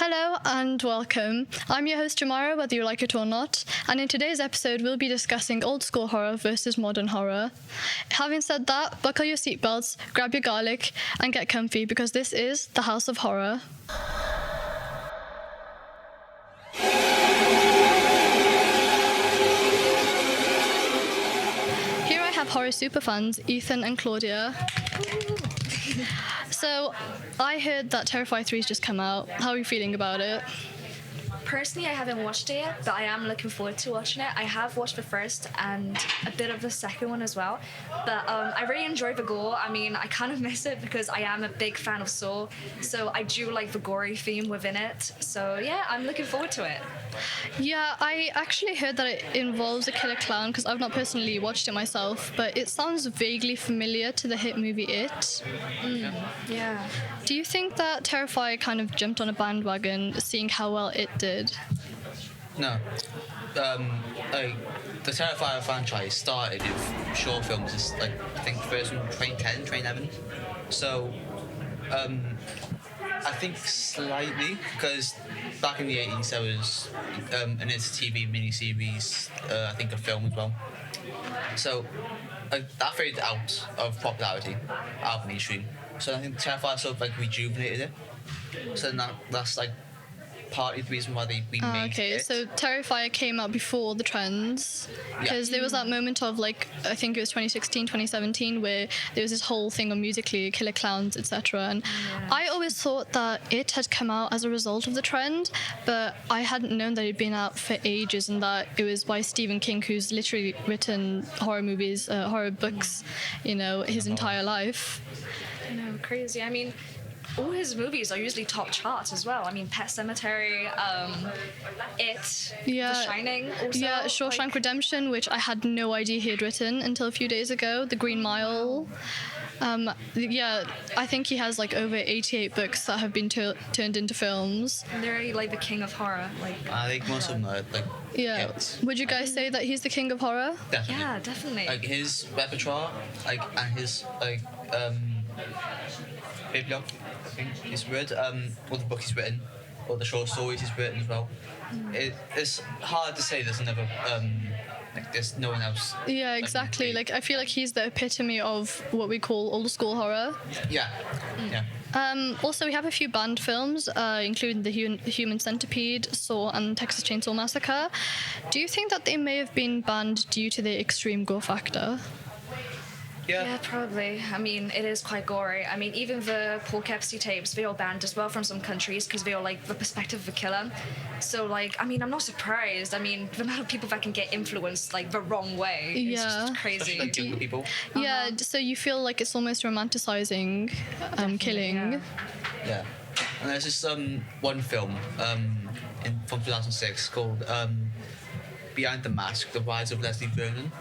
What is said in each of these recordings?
Hello and welcome. I'm your host Zumeira, whether you like it or not, and in today's episode we'll be discussing old school horror versus modern horror. Having said that, buckle your seatbelts, grab your garlic, and get comfy because this is the House of Horror. Here I have horror superfans Ethan and Klaudia. So, I heard that Terrifier 3's just come out. How are you feeling about it? Personally, I haven't watched it yet, but I am looking forward to watching it. I have watched the first and a bit of the second one as well. But I really enjoyed the gore. I mean, I kind of miss it because I am a big fan of Saw, so I do like the gory theme within it. So yeah, I'm looking forward to it. Yeah, I actually heard that it involves a killer clown because I've not personally watched it myself, but it sounds vaguely familiar to the hit movie It. Yeah. Do you think that Terrifier kind of jumped on a bandwagon seeing how well It did? No. The Terrifier franchise started with short films. It's I think the first one 2010, 2011. So, I think slightly because back in the 80s there was an TV miniseries, I think a film as well. So that faded out of popularity, out of mainstream. So I think Terrifier sort of like rejuvenated it. So that's like partly the reason why they remade Okay, it. so Terrifier came out before the trends because there was that moment of like I think it was 2016, 2017 where there was this whole thing on Musical.ly, killer clowns, etc. And I always thought that It had come out as a result of the trend, but I hadn't known that it'd been out for ages and that it was by Stephen King, who's literally written horror movies, horror books, his entire life. I know, crazy. I mean, all his movies are usually top charts as well. I mean, Pet Sematary, It, The Shining also. Yeah, Shawshank Redemption, which I had no idea he had written until a few days ago. The Green Mile. I think he has like over 88 books that have been turned into films. And they're like the king of horror. I think most of them are like hits. Would you guys say that he's the king of horror? Definitely. Yeah, definitely. Like his repertoire, and his bibliography, I think is word, or the book he's written, or the short stories he's written as well. It's hard to say there's another, there's no one else. Yeah, exactly. Like I feel like he's the epitome of what we call old school horror. Yeah. Also, we have a few banned films, including The Human Centipede, Saw, and Texas Chainsaw Massacre. Do you think that they may have been banned due to the extreme gore factor? Yeah, probably. I mean, it is quite gory. I mean, even the Paul Kepsey tapes, they are banned as well from some countries because they are like the perspective of a killer. So, I mean, I'm not surprised. I mean, the amount of people that can get influenced the wrong way is just crazy. Especially younger people. Yeah, so you feel like it's almost romanticizing killing. Yeah. And there's this one film from 2006 called Behind the Mask: The Rise of Leslie Vernon.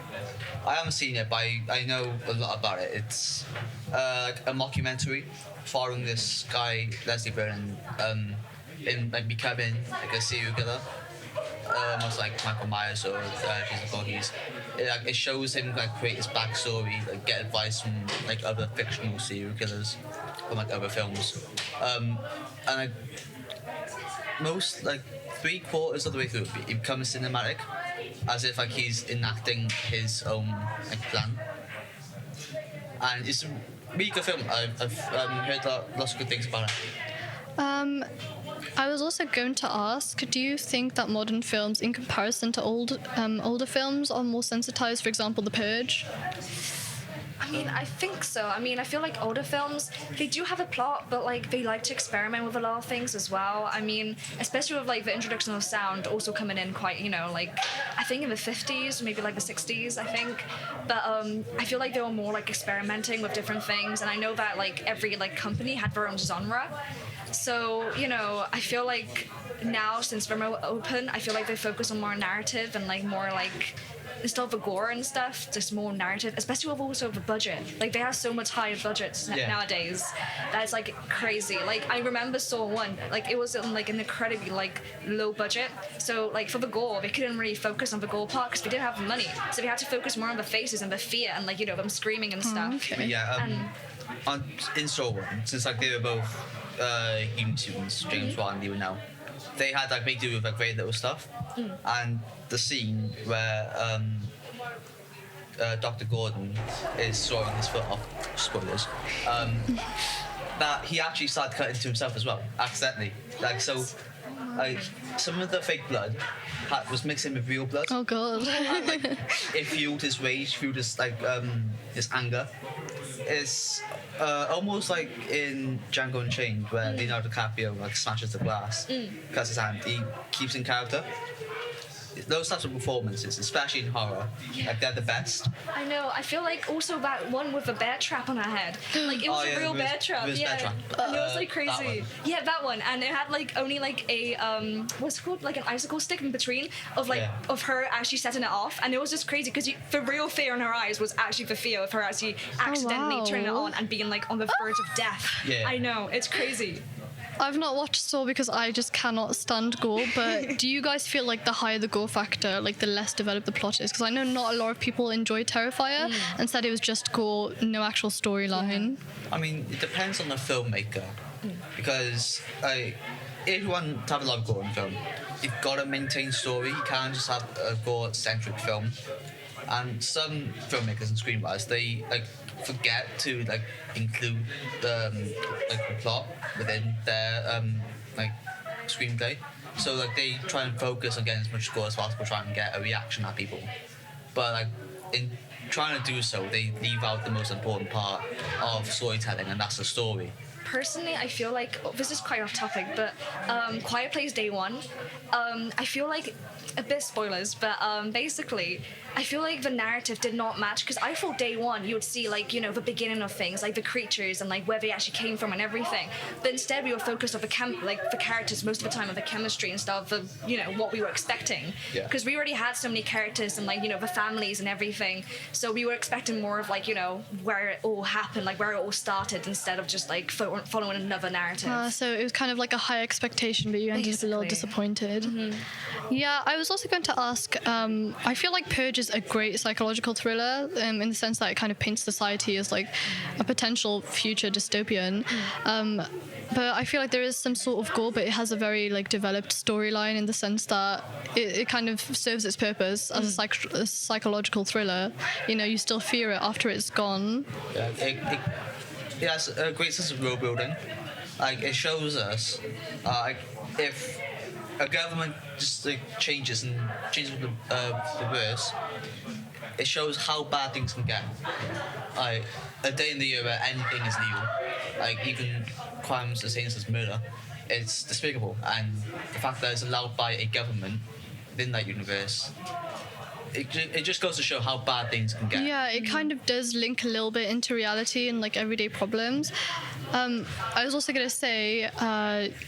I haven't seen it, but I know a lot about it. It's like a mockumentary following this guy, Leslie Vernon, in becoming like a serial killer, almost like Michael Myers or Jason Voorhees. It shows him create his backstory, get advice from other fictional serial killers from other films, and most 3/4 of the way through it becomes cinematic, as if he's enacting his own plan. And it's a really good film. I've heard lots of good things about it. I was also going to ask, do you think that modern films, in comparison to older films, are more sensitized? For example, The Purge? I mean, I think so. I mean, I feel like older films, they do have a plot, but they like to experiment with a lot of things as well. I mean, especially with the introduction of sound also coming in quite, I think in the 50s, maybe the 60s, I think. But I feel like they were more experimenting with different things, and I know that every company had their own genre. So, I feel like now, since they're more open, I feel like they focus on more narrative and more instead of the gore and stuff, just more narrative, especially with also the budget. They have so much higher budgets nowadays that it's crazy. I remember Saw 1, it was an incredibly low budget. So for the gore, they couldn't really focus on the gore part because they didn't have the money. So they had to focus more on the faces and the fear and them screaming and stuff. Okay. But yeah, in Saw 1, since they were both human students, James Wan, you know, they had like make do with like very little stuff, and the scene where Dr. Gordon is sawing his foot off, spoilers, that he actually started cutting to himself as well, accidentally. Like, so, like, some of the fake blood was mixed in with real blood. Oh god. And, like, it fueled his rage, fueled his, like, his anger. It's almost like in Django Unchained, where Leonardo DiCaprio, like, smashes the glass, cuts his hand, he keeps in character. Those types of performances, especially in horror, like they're the best. I know. I feel like also that one with the bear trap on her head. Like it was a real bear trap. Yeah. Bear trap. And it was like crazy. That one. And it had like only like a what's it called? Like an icicle stick in between of like of her actually setting it off. And it was just crazy because the real fear in her eyes was actually the fear of her actually accidentally turning it on and being like on the verge of death. Yeah. I know. It's crazy. I've not watched Saw because I just cannot stand gore, but do you guys feel like the higher the gore factor, like the less developed the plot is? Because I know not a lot of people enjoy Terrifier and said it was just gore, no actual storyline. I mean, it depends on the filmmaker, because if you want to have a lot of gore in film, you've got to maintain story. You can't just have a gore-centric film. And some filmmakers and screenwriters, they like forget to like include the plot within their like screenplay. So like they try and focus on getting as much gore as possible, trying to get a reaction at people. But like in trying to do so, they leave out the most important part of storytelling, and that's the story. Personally, I feel like this is quite off topic, but Quiet Place Day One, I feel like a bit spoilers, but basically, I feel like the narrative did not match, because I thought Day One you would see like, you know, the beginning of things, like the creatures and like where they actually came from and everything. But instead we were focused on the characters most of the time, on the chemistry and stuff, of, you know, what we were expecting. Because we already had so many characters and like, you know, the families and everything. So we were expecting more of like, you know, where it all happened, like where it all started, instead of just like following another narrative. So it was kind of like a high expectation, but you ended up a little disappointed. Yeah, I was also going to ask, I feel like Purge is a great psychological thriller in the sense that it kind of paints society as like a potential future dystopian. But I feel like there is some sort of gore, but it has a very like developed storyline in the sense that it kind of serves its purpose as a psychological thriller. You know, you still fear it after it's gone. Yeah, it has a great sense of world building. Like it shows us, like if a government just like changes the worse, it shows how bad things can get. Like a day in the year where anything is legal, like even crimes as heinous as murder, it's despicable. And the fact that it's allowed by a government within that universe, it just goes to show how bad things can get. Yeah, it kind of does link a little bit into reality and like everyday problems. I was also going to say,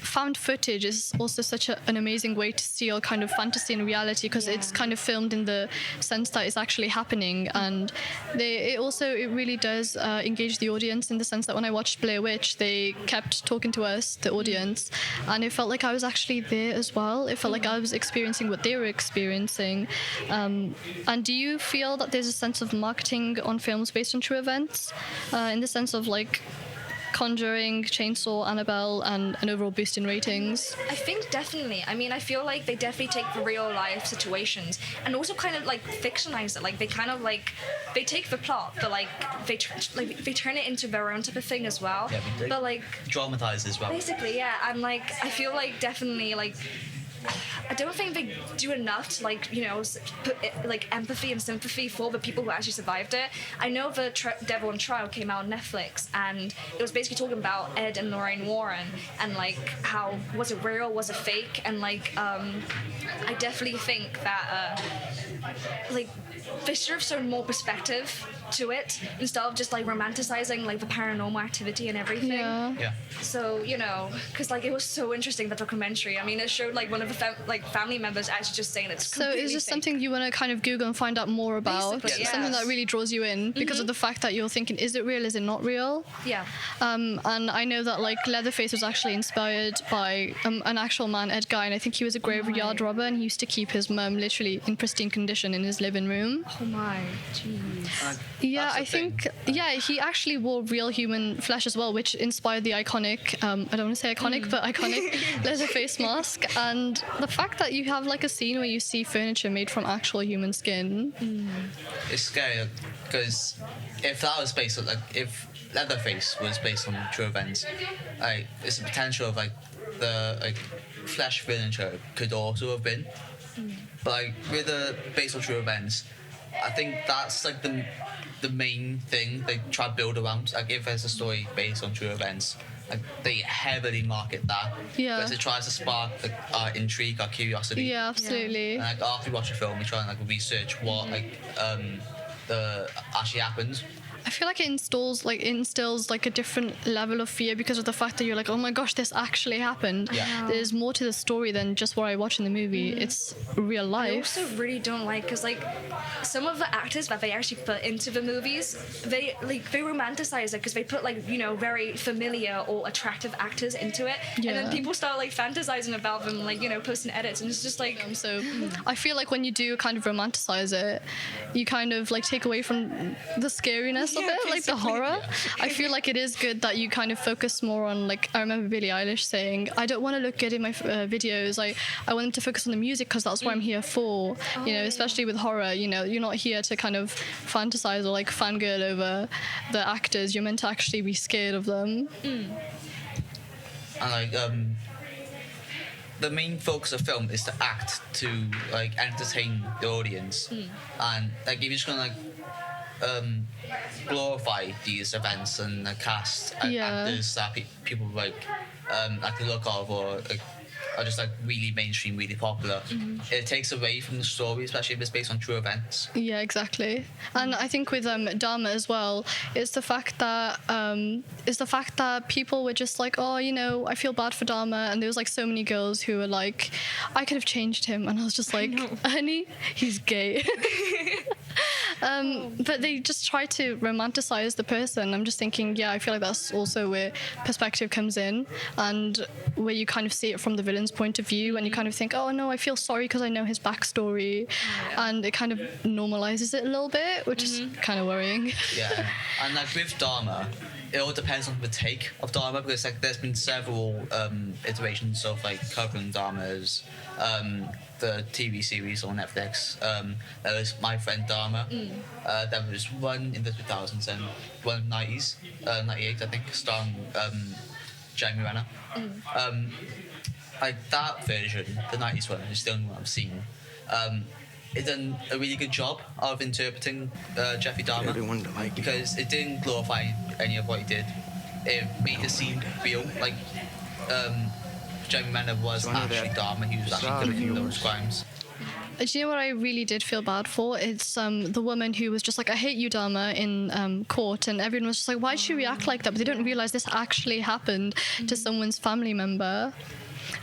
found footage is also such an amazing way to see all kind of fantasy and reality, because it's kind of filmed in the sense that it's actually happening, and it really does engage the audience in the sense that when I watched Blair Witch, they kept talking to us, the audience, and it felt like I was actually there as well. It felt like I was experiencing what they were experiencing. And do you feel that there's a sense of marketing on films based on true events, in the sense of like Conjuring, Chainsaw, Annabelle, and an overall boost in ratings? I think definitely. I mean, I feel like they definitely take the real life situations and also kind of like fictionize it. Like they kind of like they take the plot, but like they turn it into their own type of thing as well. Yeah, but like dramatize as well. Basically, yeah. And like I feel like definitely like, I don't think they do enough to like, you know, put like empathy and sympathy for the people who actually survived it. I know the Devil on Trial came out on Netflix, and it was basically talking about Ed and Lorraine Warren and like how was it real, was it fake, and like I definitely think that like they should have shown more perspective to it instead of just like romanticizing like the paranormal activity and everything. Yeah. So, you know, because like it was so interesting, the documentary. I mean, it showed like one of the family members actually just saying it's so completely is this fake. something you want to kind of Google and find out more about? Basically, Something that really draws you in because of the fact that you're thinking, is it real, is it not real? Yeah. And I know that like Leatherface was actually inspired by an actual man, Ed Guy, and I think he was a graveyard robber, and he used to keep his mum literally in pristine condition in his living room. Oh my, jeez. Yeah, That's the I think, thing. yeah, he actually wore real human flesh as well, which inspired the iconic, I don't want to say iconic, but iconic Leatherface mask. And the fact that you have like a scene where you see furniture made from actual human skin. It's scary because if that was based on like if Leatherface was based on true events, like it's the potential of like the like flesh furniture could also have been, but like with the based on true events, I think that's like the main thing they try to build around. Like if there's a story based on true events, like they heavily market that Yeah. because it tries to spark like, our intrigue, our curiosity. Yeah, absolutely. And like after you watch a film, you try and like research what like the actually happened. I feel like it instills like a different level of fear because of the fact that you're like, oh my gosh, this actually happened. Yeah. There's more to the story than just what I watch in the movie. It's real I life. also really don't like because like some of the actors that they actually put into the movies, they romanticize it because they put like very familiar or attractive actors into it, and Yeah. then people start like fantasizing about them, like posting edits, and it's just like So I feel like when you do kind of romanticize it, you kind of like take away from the scariness of Yeah, it, like the basically. horror. I feel like it is good that you kind of focus more on, like, I remember Billie Eilish saying, I don't want to look good in my videos. I want them to focus on the music because that's what I'm here for. Especially with horror, you're not here to kind of fantasize or like fangirl over the actors. You're meant to actually be scared of them. And like the main focus of film is to act to like entertain the audience, and like if you're just gonna like glorify these events and the cast and Yeah. actors that people like to look of or like are just like really mainstream, really popular, it takes away from the story, especially if it's based on true events. Yeah, exactly. And I think with Dharma as well, it's the fact that people were just like, oh, I feel bad for Dharma, and there was like so many girls who were like, I could have changed him, and I was just like, honey, he's gay. But they just try to romanticize the person. I'm just thinking, yeah, I feel like that's also where perspective comes in, and where you kind of see it from the villain's point of view, and you kind of think, oh no, I feel sorry because I know his backstory, and it kind of normalizes it a little bit, which is kind of worrying. Yeah, and like with Dharma, it all depends on the take of Dharma, because like there's been several iterations of like covering Dharma's the TV series on Netflix. There was My Friend Dharma. There was one in the 2000s and one in the 90s, 98 I think, starring Jeremy Renner. Like that version, the 90s one, is the only one I've seen. It done a really good job of interpreting Jeffrey Dahmer, Everyone liked it. because it didn't glorify any of what he did. It made it seem real. Like Jeremy Renner was So I know actually that Dahmer. He was actually committing those crimes. Do you know what I really did feel bad for? It's the woman who was just like, I hate you, Dharma, in court, and everyone was just like, why'd she react like that? But they don't realize this actually happened to someone's family member.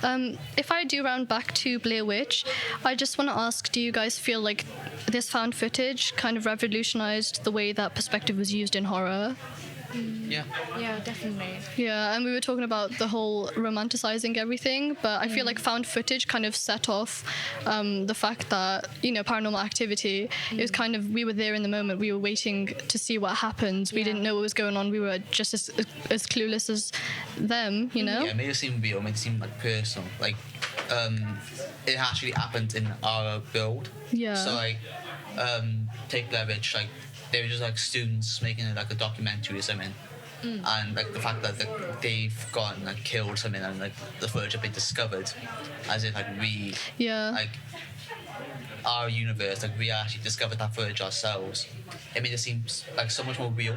If I do round back to Blair Witch, I just want to ask, do you guys feel like this found footage kind of revolutionized the way that perspective was used in horror? Yeah. yeah, definitely. Yeah, and we were talking about the whole romanticizing everything, but I feel like found footage kind of set off the fact that, paranormal activity, it was kind of, we were there in the moment, we were waiting to see what happened, we didn't know what was going on, we were just as clueless as them, Yeah, it made it seem real, made it seem like personal. Like it actually happened in our world. Yeah. So like take Blair Witch, like they were just like students making like a documentary or something. And like the fact that they've gone like killed something, and like the footage have been discovered, as if like we Yeah. like our universe, like we actually discovered that footage ourselves. I mean, it seems like so much more real.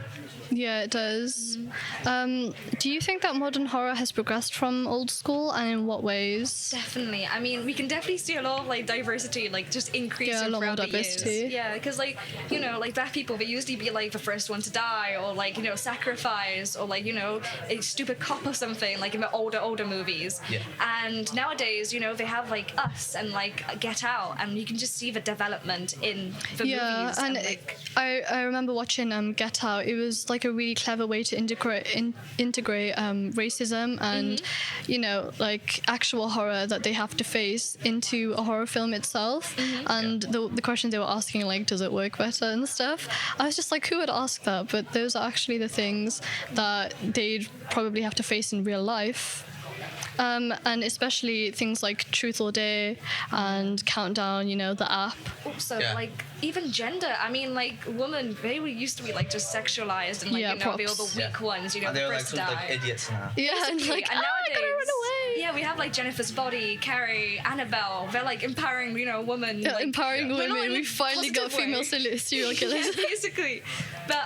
Yeah, it does. Do you think that modern horror has progressed from old school, and in what ways? Definitely. I mean, we can definitely see a lot of like diversity, like just increasing Yeah, a lot more throughout the years. diversity. Yeah, because like like black people, they usually be like the first one to die, or like sacrifice, or like a stupid cop or something, like in the older movies. Yeah. And nowadays, they have like Us and like Get Out, and and you can just see the development in the movies. And Like, I remember watching Get Out. It was like a really clever way to integrate racism and you know, like actual horror that they have to face into a horror film itself. And the questions they were asking, like, does it work better and stuff, I was just like, who would ask that? But those are actually the things that they'd probably have to face in real life. And especially things like Truth or Dare and Countdown, you know, the app. also, Yeah. like, even gender. I mean, like, women, they were used to be, like, just sexualized and, like, Yeah, you know, they were the props. weak ones, you know, And the they were like first sort of die. like idiots now. Yeah, and Basically, like, and I gotta run away. Yeah, we have like Jennifer's Body, Carrie, Annabelle. They're like empowering, you know, women. Yeah, like, empowering but not women. in a We finally got positive way. female serial killers. Yeah, basically. But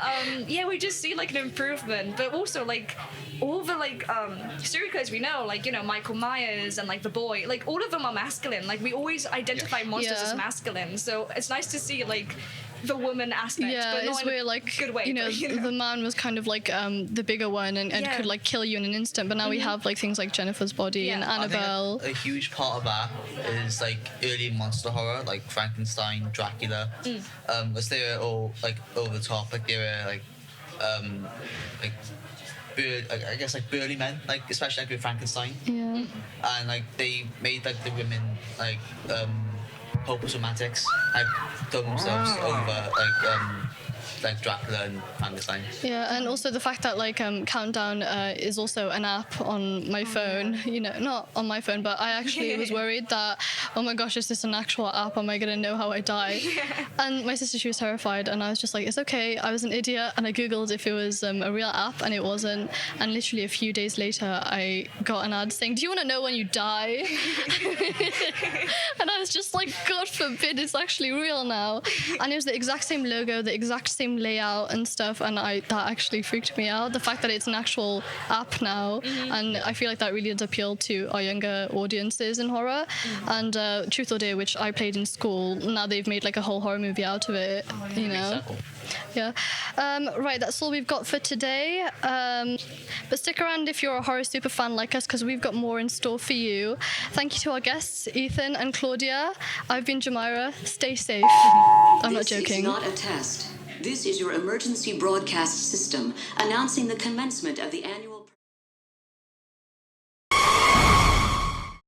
yeah, we just see like an improvement. But also like all the like serial killers we know, like, you know, Michael Myers and like The Boy, like all of them are masculine. Like we always identify monsters Yeah. as masculine. So it's nice to see like the woman aspect, Yeah, but not it's in a where like good way. you know, but, you know. the man was kind of like the bigger one and Yeah. could like kill you in an instant. But now we have like things like Jennifer's Body and Yeah. I think Annabelle. a huge part of that is like early monster horror, like Frankenstein, Dracula, because they were all like over the top, like they were like I guess like burly men, like especially like with Frankenstein, Yeah. and like they made like the women like hopeless romantics, like throw themselves over like Dracula and Frankenstein. Yeah, and also the fact that like Countdown is also an app on my phone. You know, not on my phone, but I actually was worried that, oh my gosh, is this an actual app? Am I gonna know how I die? And my sister, she was terrified, and I was just like, it's okay. I was an idiot, and I googled if it was a real app, and it wasn't. And literally a few days later, I got an ad saying, "Do you want to know when you die?" And I was just like, God forbid, it's actually real now. And it was the exact same logo, the exact same layout and stuff, and that actually freaked me out. The fact that it's an actual app now, and I feel like that really does appeal to our younger audiences in horror. And Truth or Dare, which I played in school, now they've made like a whole horror movie out of it. You know. Yeah. Right, that's all we've got for today. But stick around if you're a horror super fan like us, because we've got more in store for you. Thank you to our guests, Ethan and Claudia. I've been Zumeira. Stay safe. I'm not joking. This is not a test. This is your emergency broadcast system announcing the commencement of the annual